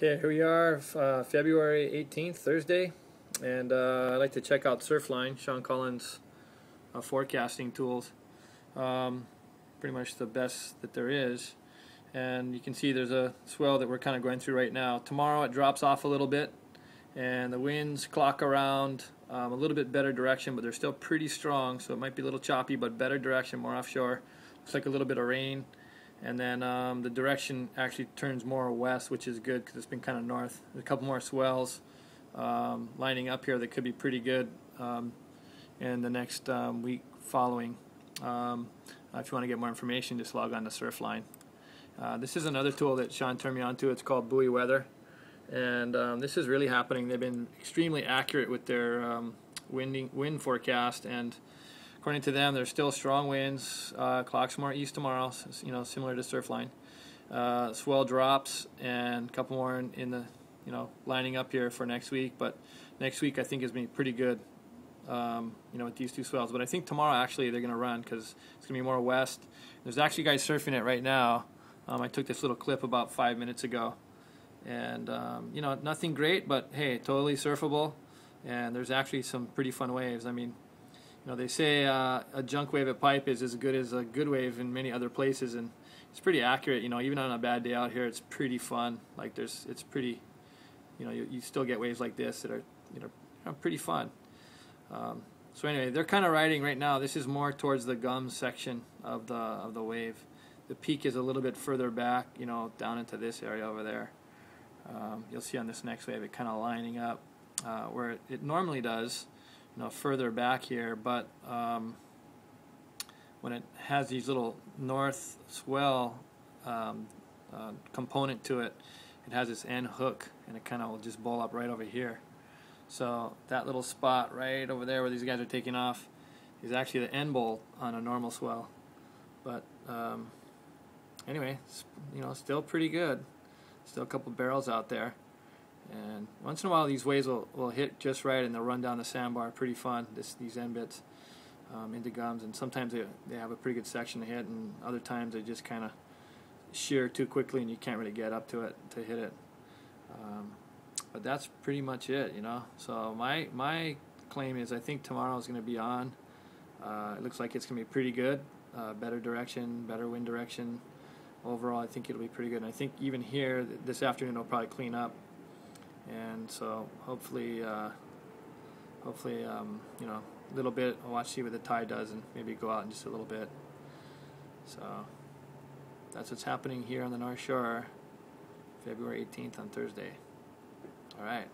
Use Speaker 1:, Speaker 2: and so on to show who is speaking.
Speaker 1: Okay, here we are, February 18th, Thursday, and I'd like to check out Surfline, Sean Collins' forecasting tools. Pretty much the best that there is. And you can see there's a swell that we're kind of going through right now. Tomorrow it drops off a little bit, and the winds clock around a little bit better direction, but they're still pretty strong, so it might be a little choppy, but better direction, more offshore. Looks like a little bit of rain. And then the direction actually turns more west, which is good because it's been kind of north. There's a couple more swells lining up here that could be pretty good in the next week following. If you want to get more information, just log on to Surfline. This is another tool that Sean turned me on to. It's called Buoy Weather. And this is really happening. They've been extremely accurate with their wind forecast, and according to them, there's still strong winds. Clocks more east tomorrow, similar to Surfline. Swell drops, and a couple more in the, lining up here for next week. But next week, I think, is going to be pretty good, with these two swells. But I think tomorrow, actually, they're going to run because it's going to be more west. There's actually guys surfing it right now. I took this little clip about 5 minutes ago. And, nothing great, but, hey, totally surfable. And there's actually some pretty fun waves. I mean, they say a junk wave at Pipe is as good as a good wave in many other places, and it's pretty accurate. Even on a bad day out here, it's pretty fun. Like it's pretty, you still get waves like this that are, pretty fun. So anyway, they're kind of riding right now. This is more towards the gums section of the wave. The peak is a little bit further back, down into this area over there. You'll see on this next wave it kind of lining up where it normally does. Further back here, but when it has these little north swell component to it, it has this end hook, and it kind of will just bowl up right over here. So that little spot right over there where these guys are taking off is actually the end bolt on a normal swell. But anyway, still pretty good. Still a couple barrels out there. And once in a while, these waves will hit just right, and they'll run down the sandbar. Pretty fun, these end bits into gums. And sometimes they have a pretty good section to hit, and other times they just kind of shear too quickly, and you can't really get up to it to hit it. But that's pretty much it, So my claim is I think tomorrow is going to be on. It looks like it's going to be pretty good. Better direction, better wind direction. Overall, I think it'll be pretty good. And I think even here this afternoon it'll probably clean up. And so hopefully, a little bit. I'll watch, see what the tide does, and maybe go out in just a little bit. So that's what's happening here on the North Shore, February 18th on Thursday. All right.